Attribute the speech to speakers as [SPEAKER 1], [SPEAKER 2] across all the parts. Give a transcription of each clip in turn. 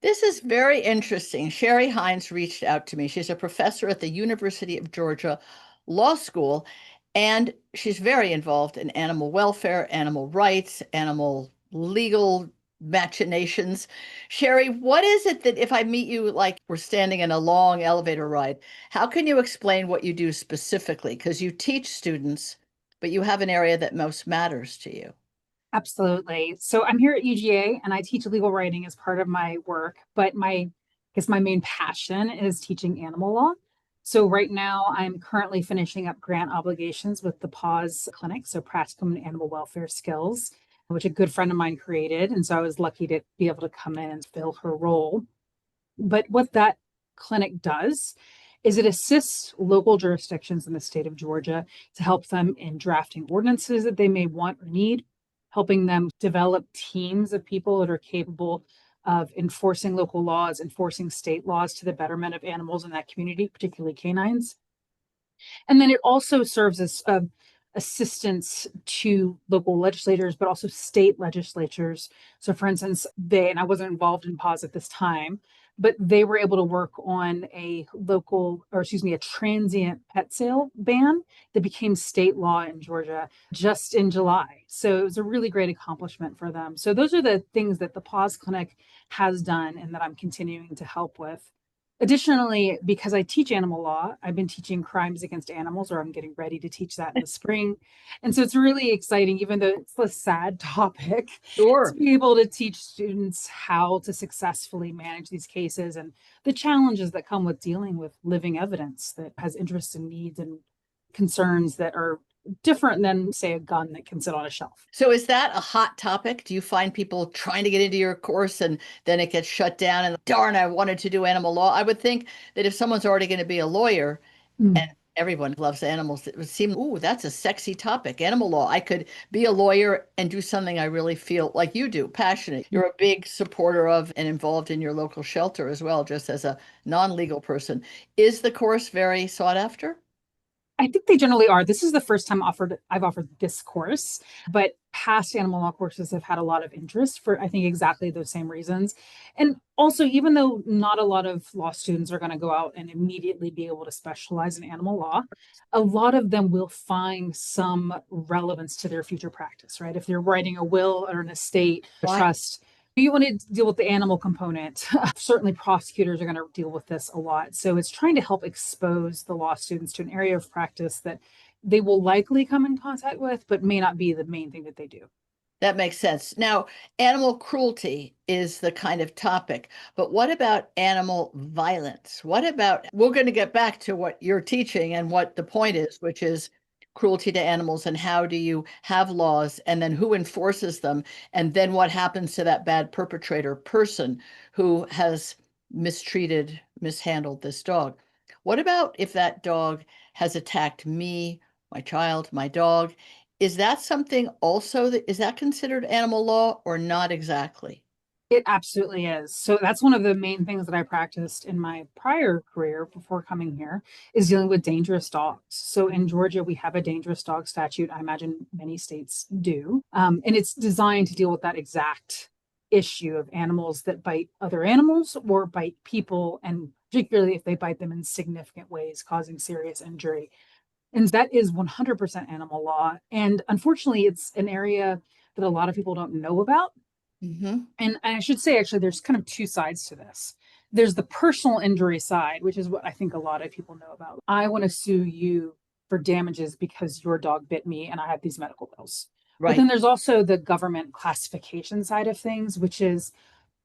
[SPEAKER 1] This is very interesting. Sherrie Hines reached out to me. She's a professor at the University of Georgia Law School, and she's very involved in animal welfare, animal rights, animal legal machinations. Sherrie, what is it that if I meet you like we're standing in a long elevator ride, how can you explain what you do specifically? Because you teach students, but you have an area that most matters to you.
[SPEAKER 2] Absolutely. So I'm here at UGA and I teach legal writing as part of my work, but I guess my main passion is teaching animal law. So right now I'm currently finishing up grant obligations with the PAWS clinic, so Practicum and Animal Welfare Skills, which a good friend of mine created. And so I was lucky to be able to come in and fill her role. But what that clinic does is it assists local jurisdictions in the state of Georgia to help them in drafting ordinances that they may want or need, helping them develop teams of people that are capable of enforcing local laws, enforcing state laws to the betterment of animals in that community, particularly canines. And then it also serves as assistance to local legislators, but also state legislatures. So, for instance, and I wasn't involved in PAWS at this time, but they were able to work on a transient pet sale ban that became state law in Georgia just in July. So it was a really great accomplishment for them. So those are the things that the PAWS Clinic has done and that I'm continuing to help with. Additionally, because I teach animal law, I've been teaching crimes against animals, or I'm getting ready to teach that in the spring. And so it's really exciting, even though it's a sad topic, to
[SPEAKER 1] Sure.
[SPEAKER 2] be able to teach students how to successfully manage these cases and the challenges that come with dealing with living evidence that has interests and needs and concerns that are different than, say, a gun that can sit on a shelf.
[SPEAKER 1] So is that a hot topic? Do you find people trying to get into your course and then it gets shut down and darn, I wanted to do animal law? I would think that if someone's already going to be a lawyer and everyone loves animals, it would seem, ooh, that's a sexy topic, animal law. I could be a lawyer and do something I really feel like you do, passionate. You're a big supporter of and involved in your local shelter as well, just as a non-legal person. Is the course very sought after?
[SPEAKER 2] I think they generally are. This is the first time I've offered this course, but past animal law courses have had a lot of interest for, I think, exactly those same reasons. And also, even though not a lot of law students are going to go out and immediately be able to specialize in animal law, a lot of them will find some relevance to their future practice, right? If they're writing a will or an estate, a
[SPEAKER 1] Right.
[SPEAKER 2] trust, you want to deal with the animal component. Certainly, prosecutors are going to deal with this a lot. So, it's trying to help expose the law students to an area of practice that they will likely come in contact with, but may not be the main thing that they do.
[SPEAKER 1] That makes sense. Now, animal cruelty is the kind of topic, but what about animal violence? What about, we're going to get back to what you're teaching and what the point is, which is cruelty to animals and how do you have laws and then who enforces them? And then what happens to that bad perpetrator person who has mistreated, mishandled this dog? What about if that dog has attacked me, my child, my dog? Is that something also that is that considered animal law or not exactly?
[SPEAKER 2] It absolutely is. So that's one of the main things that I practiced in my prior career before coming here is dealing with dangerous dogs. So in Georgia, we have a dangerous dog statute. I imagine many states do. And it's designed to deal with that exact issue of animals that bite other animals or bite people, and particularly if they bite them in significant ways, causing serious injury. And that is 100% animal law. And unfortunately, it's an area that a lot of people don't know about.
[SPEAKER 1] Hmm.
[SPEAKER 2] And I should say, actually, there's kind of two sides to this. There's the personal injury side, which is what I think a lot of people know about. I want to sue you for damages because your dog bit me and I have these medical bills. But
[SPEAKER 1] Right.
[SPEAKER 2] then there's also the government classification side of things, which is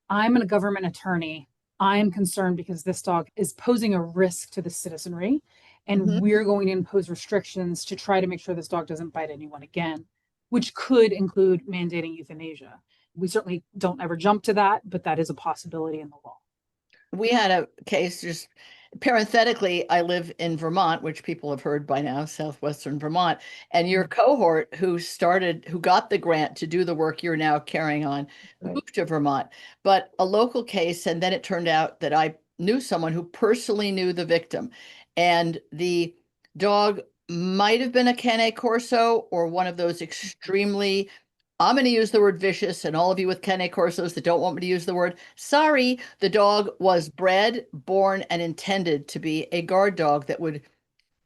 [SPEAKER 2] I'm a government attorney. I'm concerned because this dog is posing a risk to the citizenry, and
[SPEAKER 1] Hmm.
[SPEAKER 2] we're going to impose restrictions to try to make sure this dog doesn't bite anyone again, which could include mandating euthanasia. We certainly don't ever jump to that, but that is a possibility in the law.
[SPEAKER 1] We had a case just parenthetically, I live in Vermont, which people have heard by now, southwestern Vermont, and your cohort who got the grant to do the work you're now carrying on
[SPEAKER 2] Right.
[SPEAKER 1] moved to Vermont, but a local case, and then it turned out that I knew someone who personally knew the victim, and the dog might have been a Cane Corso or one of those extremely I'm going to use the word vicious, and all of you with Cane Corsos that don't want me to use the word, sorry, the dog was bred, born, and intended to be a guard dog that would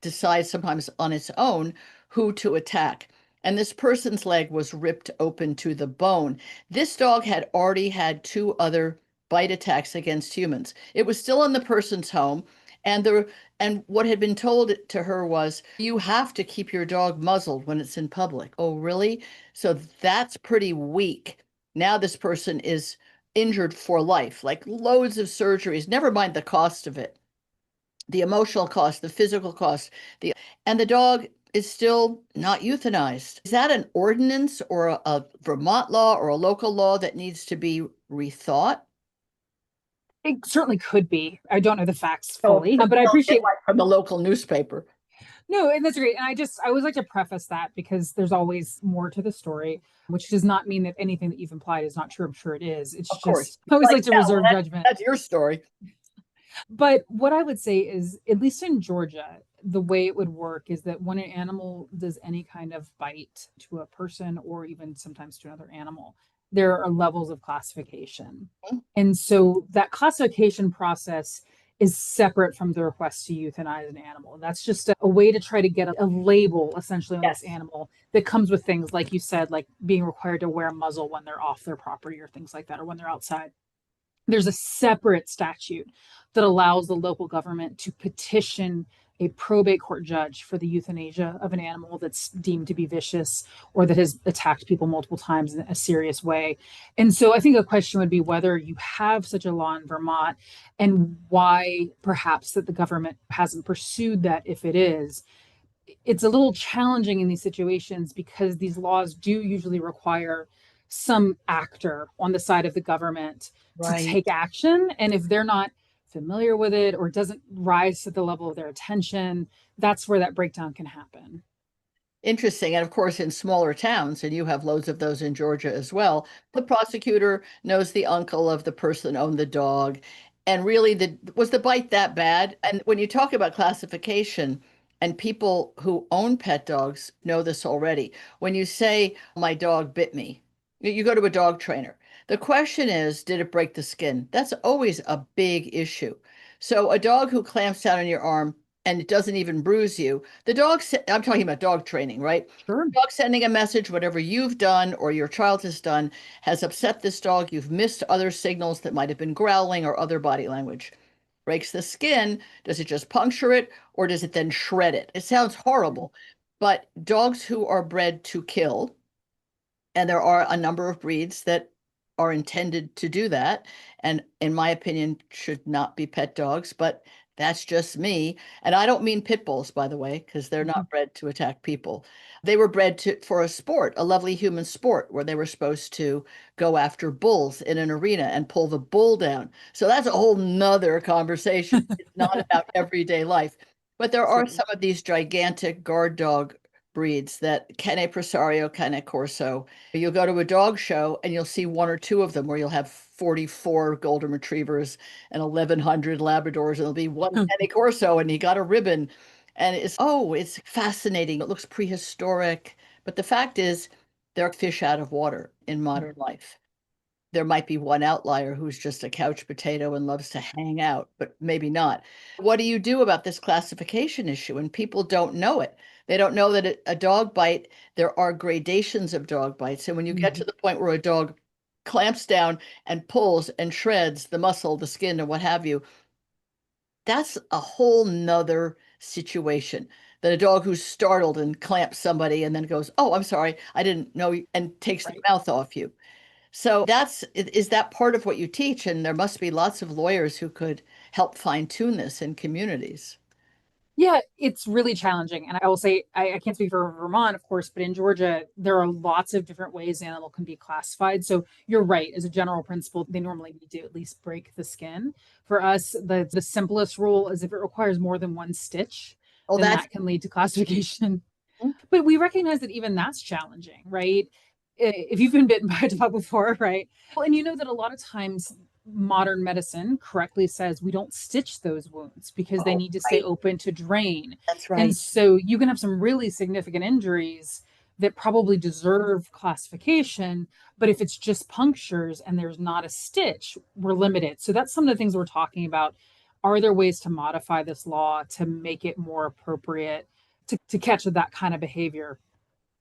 [SPEAKER 1] decide sometimes on its own who to attack. And this person's leg was ripped open to the bone. This dog had already had two other bite attacks against humans. It was still in the person's home, and what had been told to her was, you have to keep your dog muzzled when it's in public. Oh, really? So that's pretty weak. Now this person is injured for life, like loads of surgeries, never mind the cost of it, the emotional cost, the physical cost, and the dog is still not euthanized. Is that an ordinance or a Vermont law or a local law that needs to be rethought?
[SPEAKER 2] It certainly could be. I don't know the facts
[SPEAKER 1] Oh,
[SPEAKER 2] fully, but I appreciate
[SPEAKER 1] from the local newspaper.
[SPEAKER 2] no, and that's great. And I always like to preface that because there's always more to the story, which does not mean that anything that you've implied is not true. I'm sure it is. It's
[SPEAKER 1] Of course.
[SPEAKER 2] just I always
[SPEAKER 1] Like,
[SPEAKER 2] like to
[SPEAKER 1] yeah, well,
[SPEAKER 2] reserve judgment.
[SPEAKER 1] that's your story.
[SPEAKER 2] But what I would say is, at least in Georgia, the way it would work is that when an animal does any kind of bite to a person or even sometimes to another animal, there are levels of classification.
[SPEAKER 1] Mhm.
[SPEAKER 2] And so that classification process is separate from the request to euthanize an animal. That's just a way to try to get a label essentially on
[SPEAKER 1] Yes.
[SPEAKER 2] this animal that comes with things like you said, like being required to wear a muzzle when they're off their property or things like that, or when they're outside. There's a separate statute that allows the local government to petition a probate court judge for the euthanasia of an animal that's deemed to be vicious or that has attacked people multiple times in a serious way. And so I think a question would be whether you have such a law in Vermont and why perhaps that the government hasn't pursued that if it is. It's a little challenging in these situations because these laws do usually require some actor on the side of the government to
[SPEAKER 1] Right.
[SPEAKER 2] take action. And if they're not familiar with it or it doesn't rise to the level of their attention, that's where that breakdown can happen.
[SPEAKER 1] Interesting. And of course, in smaller towns, and you have loads of those in Georgia as well, the prosecutor knows the uncle of the person that owned the dog. And really, was the bite that bad? And when you talk about classification, and people who own pet dogs know this already, when you say, my dog bit me, you go to a dog trainer. The question is, did it break the skin? That's always a big issue. So a dog who clamps down on your arm and it doesn't even bruise you, I'm talking about dog training, right?
[SPEAKER 2] Sure.
[SPEAKER 1] Dog sending a message, whatever you've done or your child has done has upset this dog. You've missed other signals that might have been growling or other body language. Breaks the skin. Does it just puncture it or does it then shred it? It sounds horrible, but dogs who are bred to kill, and there are a number of breeds that are intended to do that, and in my opinion, should not be pet dogs, but that's just me. And I don't mean pit bulls, by the way, because they're
[SPEAKER 2] Mhm.
[SPEAKER 1] not bred to attack people. They were bred for a sport, a lovely human sport, where they were supposed to go after bulls in an arena and pull the bull down. So that's a whole nother conversation. It's not about everyday life. But there are
[SPEAKER 2] Certainly.
[SPEAKER 1] some of these gigantic guard dog breeds that Cane Presario, Cane Corso. You'll go to a dog show and you'll see one or two of them where you'll have 44 golden retrievers and 1,100 Labradors, and there'll be one Cane Corso and he got a ribbon. And it's fascinating. It looks prehistoric. But the fact is, they're fish out of water in modern life. There might be one outlier who's just a couch potato and loves to hang out, but maybe not. What do you do about this classification issue? And people don't know it. They don't know that a dog bite, there are gradations of dog bites. And when you get to
[SPEAKER 2] Mhm.
[SPEAKER 1] the point where a dog clamps down and pulls and shreds the muscle, the skin, and what have you, that's a whole nother situation than a dog who's startled and clamps somebody and then goes, oh, I'm sorry, I didn't know, and takes the
[SPEAKER 2] Right.
[SPEAKER 1] mouth off you. So is that part of what you teach? And there must be lots of lawyers who could help fine tune this in communities.
[SPEAKER 2] Yeah, it's really challenging. And I will say, I can't speak for Vermont, of course, but in Georgia, there are lots of different ways an animal can be classified. So you're right. As a general principle, they normally need to at least break the skin. For us, the simplest rule is if it requires more than one stitch,
[SPEAKER 1] Oh,
[SPEAKER 2] then
[SPEAKER 1] that's
[SPEAKER 2] that can lead to classification. But we recognize that even that's challenging, right? If you've been bitten by a dog before, right? Well, and you know that a lot of times modern medicine correctly says we don't stitch those wounds because they
[SPEAKER 1] oh,
[SPEAKER 2] need to stay
[SPEAKER 1] right.
[SPEAKER 2] open to drain.
[SPEAKER 1] That's
[SPEAKER 2] And
[SPEAKER 1] right.
[SPEAKER 2] so you can have some really significant injuries that probably deserve classification. But if it's just punctures and there's not a stitch, we're limited. So that's some of the things we're talking about. Are there ways to modify this law to make it more appropriate to catch that kind of behavior?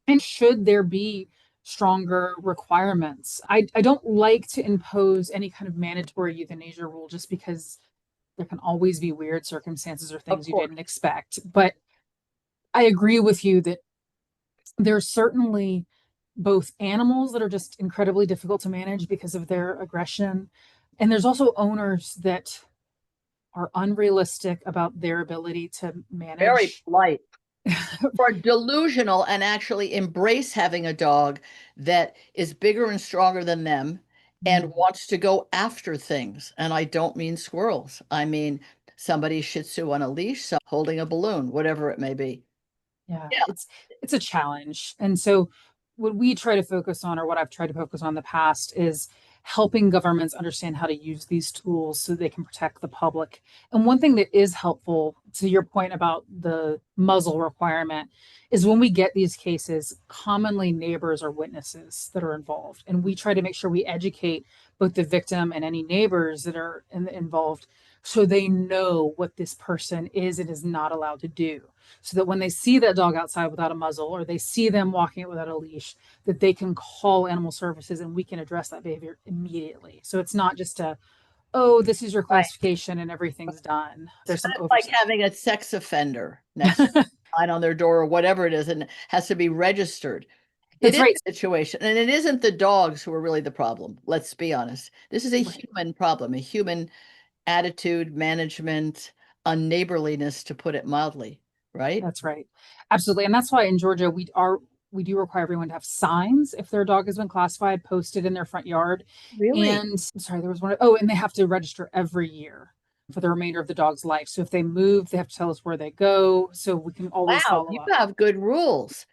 [SPEAKER 2] And should there be stronger requirements? I don't like to impose any kind of mandatory euthanasia rule just because there can always be weird circumstances or
[SPEAKER 1] Of
[SPEAKER 2] things you
[SPEAKER 1] course.
[SPEAKER 2] didn't expect. But I agree with you that there's certainly both animals that are just incredibly difficult to manage because of their aggression. And there's also owners that are unrealistic about their ability to
[SPEAKER 1] Very
[SPEAKER 2] manage.
[SPEAKER 1] polite. Or delusional and actually embrace having a dog that is bigger and stronger than them and
[SPEAKER 2] Mm,
[SPEAKER 1] wants to go after things. And I don't mean squirrels. I mean somebody Shih Tzu on a leash, some holding a balloon, whatever it may be.
[SPEAKER 2] yeah,
[SPEAKER 1] Yeah,
[SPEAKER 2] it's a challenge. And so what we try to focus on, or what I've tried to focus on in the past, is helping governments understand how to use these tools so they can protect the public. And one thing that is helpful, to your point about the muzzle requirement, is when we get these cases, commonly neighbors or witnesses that are involved. And we try to make sure we educate both the victim and any neighbors that are involved so they know what this person is and is not allowed to do, so that when they see that dog outside without a muzzle or they see them walking it without a leash, that they can call animal services and we can address that behavior immediately. So it's not just a, oh, this is your
[SPEAKER 1] right.
[SPEAKER 2] classification and everything's done.
[SPEAKER 1] It's
[SPEAKER 2] There's some
[SPEAKER 1] kind of like
[SPEAKER 2] oversight.
[SPEAKER 1] having a sex offender next sign on their door or whatever it is, and it has to be registered. It
[SPEAKER 2] That's
[SPEAKER 1] is
[SPEAKER 2] right.
[SPEAKER 1] a situation, and it isn't the dogs who are really the problem. Let's be honest. This is a
[SPEAKER 2] Right.
[SPEAKER 1] human problem, a human attitude, management, unneighborliness, to put it mildly, right?
[SPEAKER 2] That's right. Absolutely. And that's why in Georgia we do require everyone to have signs if their dog has been classified, posted in their front yard.
[SPEAKER 1] Really?
[SPEAKER 2] And sorry, there was one. Oh, and they have to register every year for the remainder of the dog's life. So if they move, they have to tell us where they go so we can always
[SPEAKER 1] Wow,
[SPEAKER 2] follow
[SPEAKER 1] you
[SPEAKER 2] up.
[SPEAKER 1] have good rules.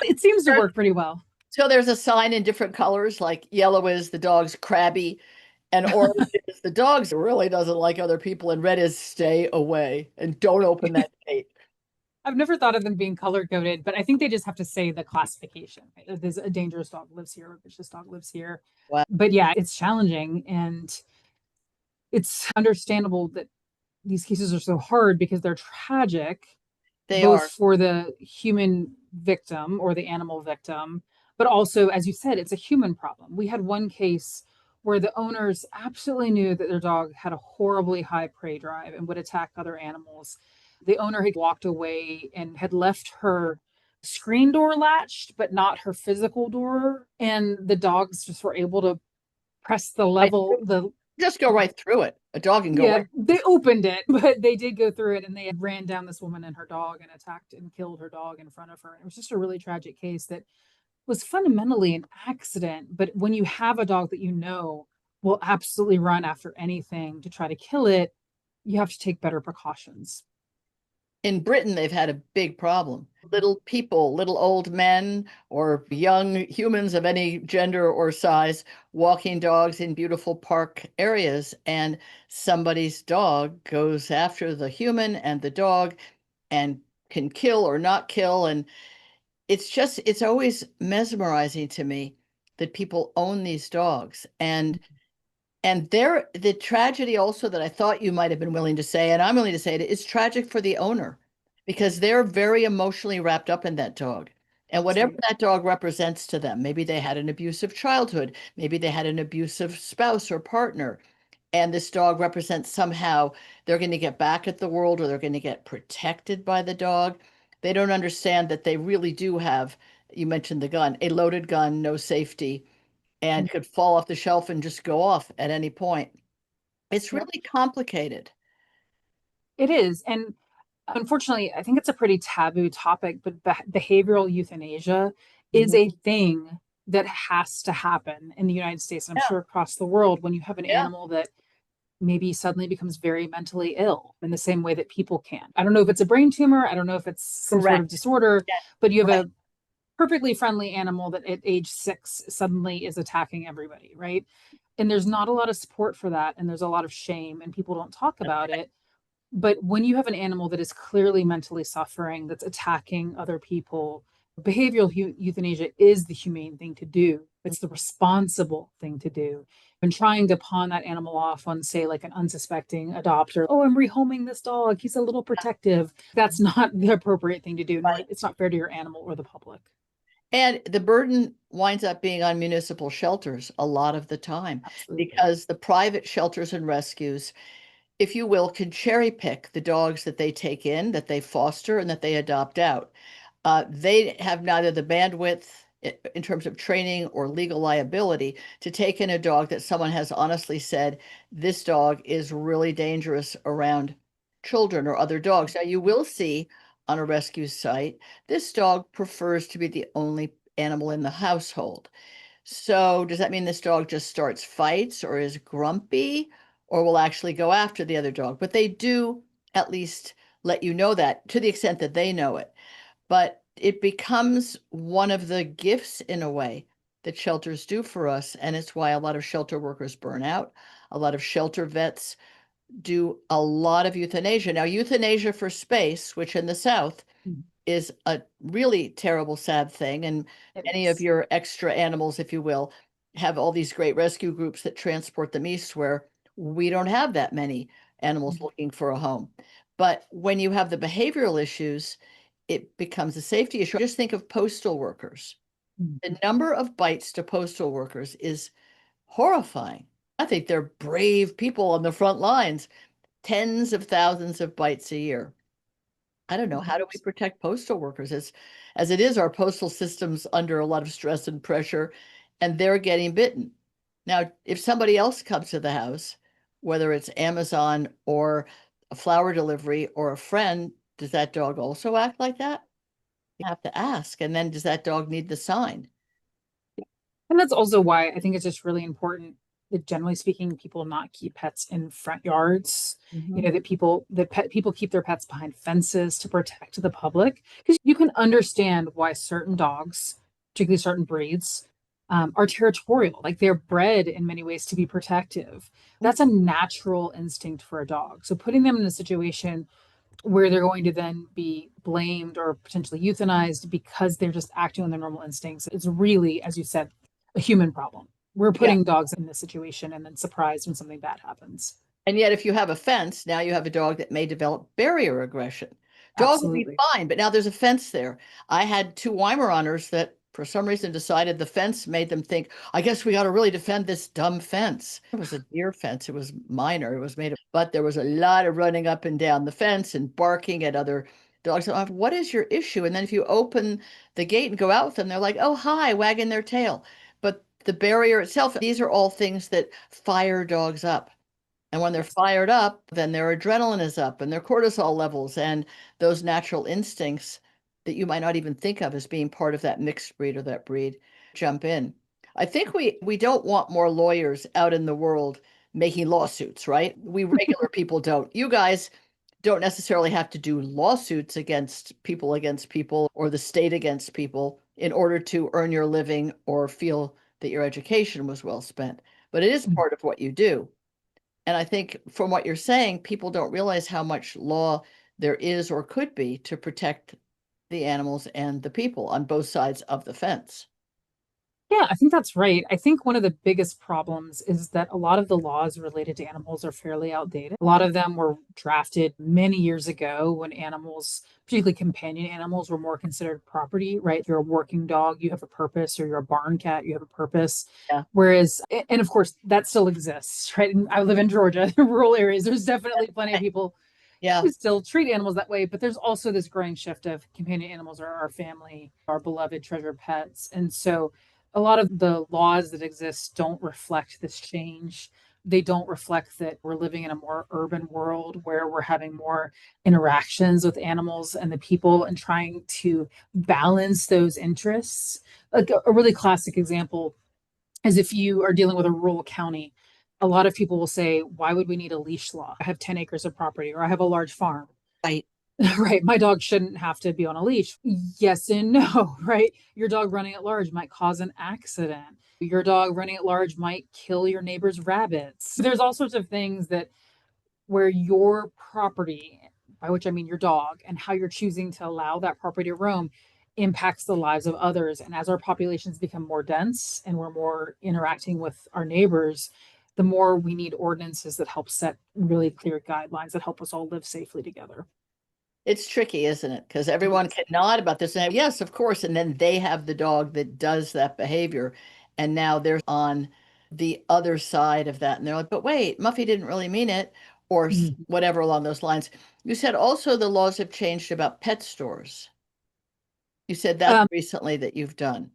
[SPEAKER 2] It seems to work pretty well.
[SPEAKER 1] So there's a sign in different colors, like yellow is the dog's crabby, and orange is the dog's really doesn't like other people, and red is stay away and don't open that gate.
[SPEAKER 2] I've never thought of them being color coded, but I think they just have to say the classification. Right? There's a dangerous dog lives here, a vicious dog lives here.
[SPEAKER 1] Wow,
[SPEAKER 2] But yeah, it's challenging and it's understandable that these cases are so hard because they're tragic,
[SPEAKER 1] they
[SPEAKER 2] both
[SPEAKER 1] are.
[SPEAKER 2] for the human victim or the animal victim, but also, as you said, it's a human problem. We had one case where the owners absolutely knew that their dog had a horribly high prey drive and would attack other animals. The owner had walked away and had left her screen door latched, but not her physical door. And the dogs just were able to press the
[SPEAKER 1] Right.
[SPEAKER 2] level, the
[SPEAKER 1] Just go right through it. A dog can go
[SPEAKER 2] yeah,
[SPEAKER 1] right.
[SPEAKER 2] they opened it, but they did go through it and they ran down this woman and her dog and attacked and killed her dog in front of her. It was just a really tragic case that was fundamentally an accident. But when you have a dog that you know will absolutely run after anything to try to kill it, you have to take better precautions.
[SPEAKER 1] In Britain, they've had a big problem. Little people, little old men, or young humans of any gender or size, walking dogs in beautiful park areas, and somebody's dog goes after the human and the dog and can kill or not kill. And it's always mesmerizing to me that people own these dogs. And there, the tragedy also that I thought you might have been willing to say, and I'm willing to say it, is tragic for the owner because they're very emotionally wrapped up in that dog. And
[SPEAKER 2] That's
[SPEAKER 1] whatever
[SPEAKER 2] right.
[SPEAKER 1] that dog represents to them, maybe they had an abusive childhood, maybe they had an abusive spouse or partner, and this dog represents somehow they're going to get back at the world or they're going to get protected by the dog. They don't understand that they really do have, you mentioned the gun, a loaded gun, no safety, and could fall off the shelf and just go off at any point. It's
[SPEAKER 2] Yep.
[SPEAKER 1] really complicated.
[SPEAKER 2] It is. And unfortunately, I think it's a pretty taboo topic, but behavioral euthanasia is
[SPEAKER 1] Mhm.
[SPEAKER 2] a thing that has to happen in the United States, and I'm
[SPEAKER 1] Yeah,
[SPEAKER 2] sure across the world, when you have an
[SPEAKER 1] yeah,
[SPEAKER 2] animal that maybe suddenly becomes very mentally ill in the same way that people can. I don't know if it's a brain tumor, I don't know if it's some sort of
[SPEAKER 1] correct.
[SPEAKER 2] disorder,
[SPEAKER 1] Yeah,
[SPEAKER 2] but you have
[SPEAKER 1] right.
[SPEAKER 2] a perfectly friendly animal that at age 6 suddenly is attacking everybody, right? And there's not a lot of support for that, and there's a lot of shame, and people don't talk about it. But when you have an animal that is clearly mentally suffering, that's attacking other people, Behavioral euthanasia is the humane thing to do. It's the responsible thing to do. And trying to pawn that animal off on, say, like an unsuspecting adopter. Oh, I'm rehoming this dog. He's a little protective. That's not the appropriate thing to do, nor
[SPEAKER 1] Right.
[SPEAKER 2] it's not fair to your animal or the public.
[SPEAKER 1] And the burden winds up being on municipal shelters a lot of the time
[SPEAKER 2] Absolutely.
[SPEAKER 1] because the private shelters and rescues, if you will, can cherry pick the dogs that they take in, that they foster, and that they adopt out. They have neither the bandwidth in terms of training or legal liability to take in a dog that someone has honestly said, this dog is really dangerous around children or other dogs. Now, you will see on a rescue site, this dog prefers to be the only animal in the household. So does that mean this dog just starts fights or is grumpy or will actually go after the other dog? But they do at least let you know that to the extent that they know it. But it becomes one of the gifts in a way that shelters do for us. And it's why a lot of shelter workers burn out. A lot of shelter vets do a lot of euthanasia. Now, euthanasia for space, which in the South
[SPEAKER 2] Mhm.
[SPEAKER 1] is a really terrible, sad thing. And
[SPEAKER 2] It
[SPEAKER 1] many of
[SPEAKER 2] is.
[SPEAKER 1] your extra animals, if you will, have all these great rescue groups that transport them east where we don't have that many animals
[SPEAKER 2] Mhm.
[SPEAKER 1] looking for a home. But when you have the behavioral issues, it becomes a safety issue. Just think of postal workers.
[SPEAKER 2] Mhm.
[SPEAKER 1] The number of bites to postal workers is horrifying. I think they're brave people on the front lines, tens of thousands of bites a year. I don't know. How do we protect postal workers? As it is, our postal system's under a lot of stress and pressure, and they're getting bitten. Now, if somebody else comes to the house, whether it's Amazon or a flower delivery or a friend, does that dog also act like that? You have to ask. And then does that dog need the sign?
[SPEAKER 2] And that's also why I think it's just really important that, generally speaking, people not keep pets in front yards. You
[SPEAKER 1] Mhm.
[SPEAKER 2] know, that pet people keep their pets behind fences to protect the public. Because you can understand why certain dogs, particularly certain breeds, are territorial. Like they're bred in many ways to be protective. That's a natural instinct for a dog. So putting them in a situation where they're going to then be blamed or potentially euthanized because they're just acting on their normal instincts. It's really, as you said, a human problem. We're
[SPEAKER 1] Yeah.
[SPEAKER 2] putting dogs in this situation and then surprised when something bad happens.
[SPEAKER 1] And yet, if you have a fence, now you have a dog that may develop barrier aggression. Dog will be
[SPEAKER 2] Absolutely.
[SPEAKER 1] fine, but now there's a fence there. I had two Weimaraners that, for some reason, decided the fence made them think, I guess we got to really defend this dumb fence. It was a deer fence. It was minor. It was made of, but there was a lot of running up and down the fence and barking at other dogs. So what is your issue? And then if you open the gate and go out with them, they're like, oh, hi, wagging their tail. But the barrier itself, these are all things that fire dogs up. And when they're
[SPEAKER 2] Yes.
[SPEAKER 1] fired up, then their adrenaline is up and their cortisol levels and those natural instincts that you might not even think of as being part of that mixed breed or that breed jump in. I think we don't want more lawyers out in the world making lawsuits, right? We regular people don't. You guys don't necessarily have to do lawsuits against people or the state against people in order to earn your living or feel that your education was well spent. But it is part of what you do. And I think from what you're saying, people don't realize how much law there is or could be to protect the animals and the people on both sides of the fence.
[SPEAKER 2] Yeah, I think that's right. I think one of the biggest problems is that a lot of the laws related to animals are fairly outdated. A lot of them were drafted many years ago when animals, particularly companion animals, were more considered property, right? If you're a working dog, you have a purpose, or you're a barn cat, you have a purpose.
[SPEAKER 1] Yeah.
[SPEAKER 2] Whereas, and of course, that still exists, right? And I live in Georgia, rural areas. There's definitely plenty of people
[SPEAKER 1] Yeah.
[SPEAKER 2] who still treat animals that way, but there's also this growing shift of companion animals are our family, our beloved treasured pets. And so a lot of the laws that exist don't reflect this change. They don't reflect that we're living in a more urban world where we're having more interactions with animals and the people and trying to balance those interests. Like a really classic example is if you are dealing with a rural county, a lot of people will say, why would we need a leash law? I have 10 acres of property or I have a large farm.
[SPEAKER 1] Right.
[SPEAKER 2] Right. My dog shouldn't have to be on a leash. Yes and no, right? Your dog running at large might cause an accident. Your dog running at large might kill your neighbor's rabbits. There's all sorts of things that where your property, by which I mean your dog, and how you're choosing to allow that property to roam impacts the lives of others. And as our populations become more dense and we're more interacting with our neighbors, the more we need ordinances that help set really clear guidelines that help us all live safely together.
[SPEAKER 1] It's tricky, isn't it? Because everyone can nod about this and yes, of course. And then they have the dog that does that behavior. And now they're on the other side of that. And they're like, but wait, Muffy didn't really mean it, or
[SPEAKER 2] Mhm.
[SPEAKER 1] whatever along those lines. You said also the laws have changed about pet stores. You said that
[SPEAKER 2] Um,
[SPEAKER 1] recently that you've done.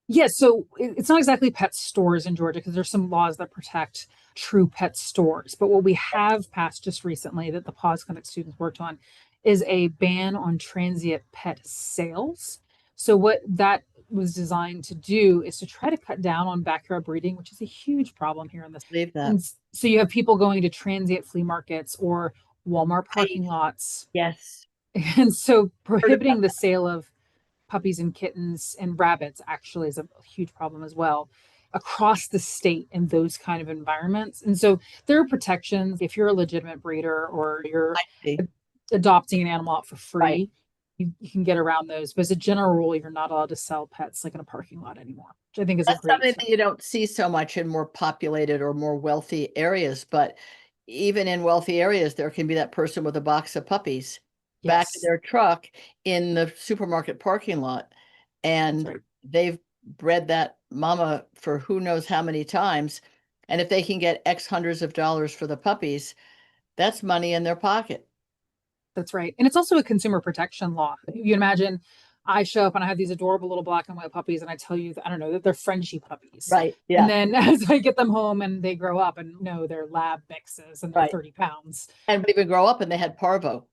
[SPEAKER 2] Yes, so it's not exactly pet stores in Georgia because there's some laws that protect true pet stores. But what we have passed just recently that the PAWS Clinic students worked on is a ban on transient pet sales. So what that was designed to do is to try to cut down on backyard breeding, which is a huge problem here in this.
[SPEAKER 1] Leave that.
[SPEAKER 2] And so you have people going to transient flea markets or Walmart
[SPEAKER 1] Right.
[SPEAKER 2] parking lots.
[SPEAKER 1] Yes.
[SPEAKER 2] And so
[SPEAKER 1] Heard about
[SPEAKER 2] prohibiting the sale of puppies and kittens and rabbits actually is a huge problem as well across the state in those kind of environments. And so there are protections if you're a legitimate breeder or you're
[SPEAKER 1] I see.
[SPEAKER 2] adopting an animal out for
[SPEAKER 1] Right.
[SPEAKER 2] free. You can get around those, but as a general rule, you're not allowed to sell pets like in a parking lot anymore, which I think is a
[SPEAKER 1] That's
[SPEAKER 2] great
[SPEAKER 1] something
[SPEAKER 2] step.
[SPEAKER 1] that you don't see so much in more populated or more wealthy areas, but even in wealthy areas, there can be that person with a box of puppies back in
[SPEAKER 2] Yes,
[SPEAKER 1] their truck in the supermarket parking lot,
[SPEAKER 2] that's
[SPEAKER 1] and
[SPEAKER 2] right.
[SPEAKER 1] they've bred that mama for who knows how many times. And if they can get X hundreds of dollars for the puppies, that's money in their pocket.
[SPEAKER 2] That's right. And it's also a consumer protection law. You imagine I show up and I have these adorable little black and white puppies, and I tell you, I don't know, that they're Frenchie puppies.
[SPEAKER 1] Right.
[SPEAKER 2] And
[SPEAKER 1] Yeah.
[SPEAKER 2] then as I get them home and they grow up and no, they're lab mixes and they're
[SPEAKER 1] Right.
[SPEAKER 2] 30 pounds.
[SPEAKER 1] And even grow up and they had parvo.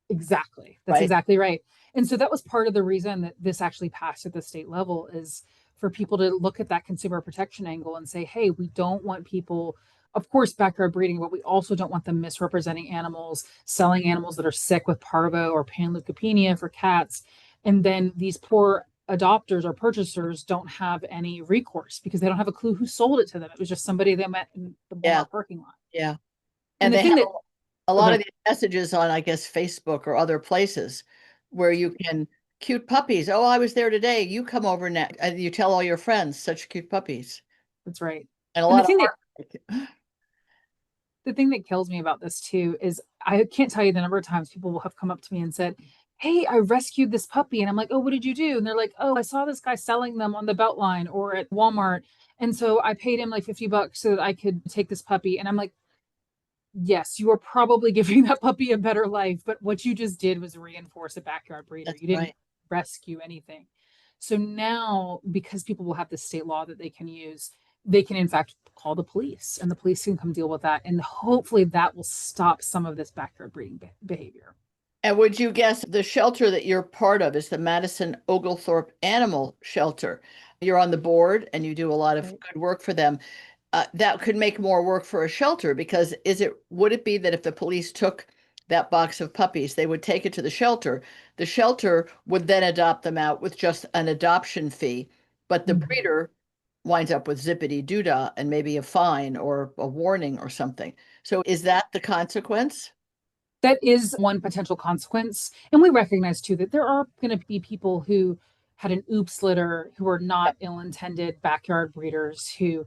[SPEAKER 2] Exactly. That's
[SPEAKER 1] Right.
[SPEAKER 2] exactly right. And so that was part of the reason that this actually passed at the state level is for people to look at that consumer protection angle and say, hey, we don't want people, of course, backyard breeding, but we also don't want them misrepresenting animals, selling animals that are sick with parvo or panleukopenia for cats. And then these poor adopters or purchasers don't have any recourse because they don't have a clue who sold it to them. It was just somebody they met in the
[SPEAKER 1] Yeah.
[SPEAKER 2] Walmart parking lot.
[SPEAKER 1] Yeah.
[SPEAKER 2] And
[SPEAKER 1] And
[SPEAKER 2] the
[SPEAKER 1] they
[SPEAKER 2] thing
[SPEAKER 1] have
[SPEAKER 2] that,
[SPEAKER 1] a
[SPEAKER 2] oh,
[SPEAKER 1] lot of
[SPEAKER 2] good,
[SPEAKER 1] these messages on, I guess, Facebook or other places where you can cute puppies. Oh, I was there today. You come over now. And you tell all your friends, such cute puppies.
[SPEAKER 2] that's right.
[SPEAKER 1] And a
[SPEAKER 2] And
[SPEAKER 1] lot of
[SPEAKER 2] the thing that kills me about this too is I can't tell you the number of times people will have come up to me and said, hey, I rescued this puppy. And I'm like, oh, what did you do? And they're like, oh, I saw this guy selling them on the Beltline or at Walmart. And so I paid him like $50 so that I could take this puppy. And I'm like, yes, you are probably giving that puppy a better life, but what you just did was reinforce a backyard breeder.
[SPEAKER 1] That's
[SPEAKER 2] You didn't
[SPEAKER 1] right.
[SPEAKER 2] rescue anything. So now, because people will have this state law that they can use, they can in fact call the police and the police can come deal with that. And hopefully that will stop some of this backyard breeding behavior.
[SPEAKER 1] And would you guess the shelter that you're part of is the Madison Oglethorpe Animal Shelter? You're on the board and you do a lot of
[SPEAKER 2] Right.
[SPEAKER 1] good work for them. That could make more work for a shelter because would it be that if the police took that box of puppies, they would take it to the shelter would then adopt them out with just an adoption fee, but the
[SPEAKER 2] Mhm.
[SPEAKER 1] breeder winds up with zippity doodah and maybe a fine or a warning or something. So is that the consequence?
[SPEAKER 2] That is one potential consequence. And we recognize too that there are going to be people who had an oops litter who are not ill intended backyard breeders who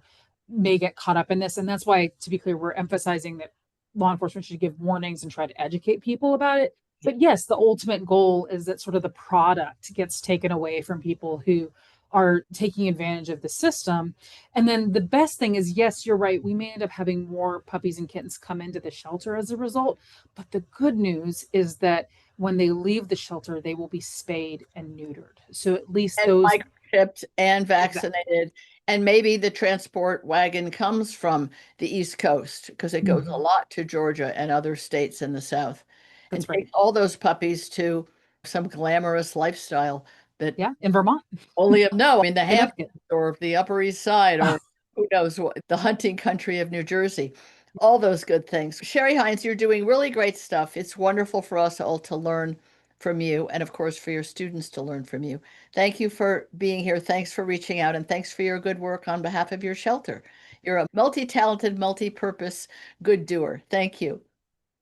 [SPEAKER 2] may get caught up in this. And that's why, to be clear, we're emphasizing that law enforcement should give warnings and try to educate people about it. But yes, the ultimate goal is that sort of the product gets taken away from people who are taking advantage of the system. And then the best thing is, yes, you're right. We may end up having more puppies and kittens come into the shelter as a result. But the good news is that when they leave the shelter, they will be spayed and neutered. So at least
[SPEAKER 1] And
[SPEAKER 2] those
[SPEAKER 1] microchipped and
[SPEAKER 2] exactly.
[SPEAKER 1] vaccinated. And maybe the transport wagon comes from the East Coast because it goes a
[SPEAKER 2] Mhm.
[SPEAKER 1] lot to Georgia and other states in the South and
[SPEAKER 2] That's right.
[SPEAKER 1] takes all those puppies to some glamorous lifestyle that
[SPEAKER 2] Yeah, in Vermont,
[SPEAKER 1] only no, I mean the Hamptons
[SPEAKER 2] Connecticut.
[SPEAKER 1] or the Upper East Side
[SPEAKER 2] Oh,
[SPEAKER 1] or who knows what, the hunting country of New Jersey. All those good things. Sherrie Hines, you're doing really great stuff. It's wonderful for us all to learn from you and of course for your students to learn from you. Thank you for being here. Thanks for reaching out and thanks for your good work on behalf of your shelter. You're a multi-talented, multi-purpose good doer. Thank you.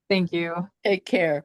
[SPEAKER 2] thank you.
[SPEAKER 1] Take care.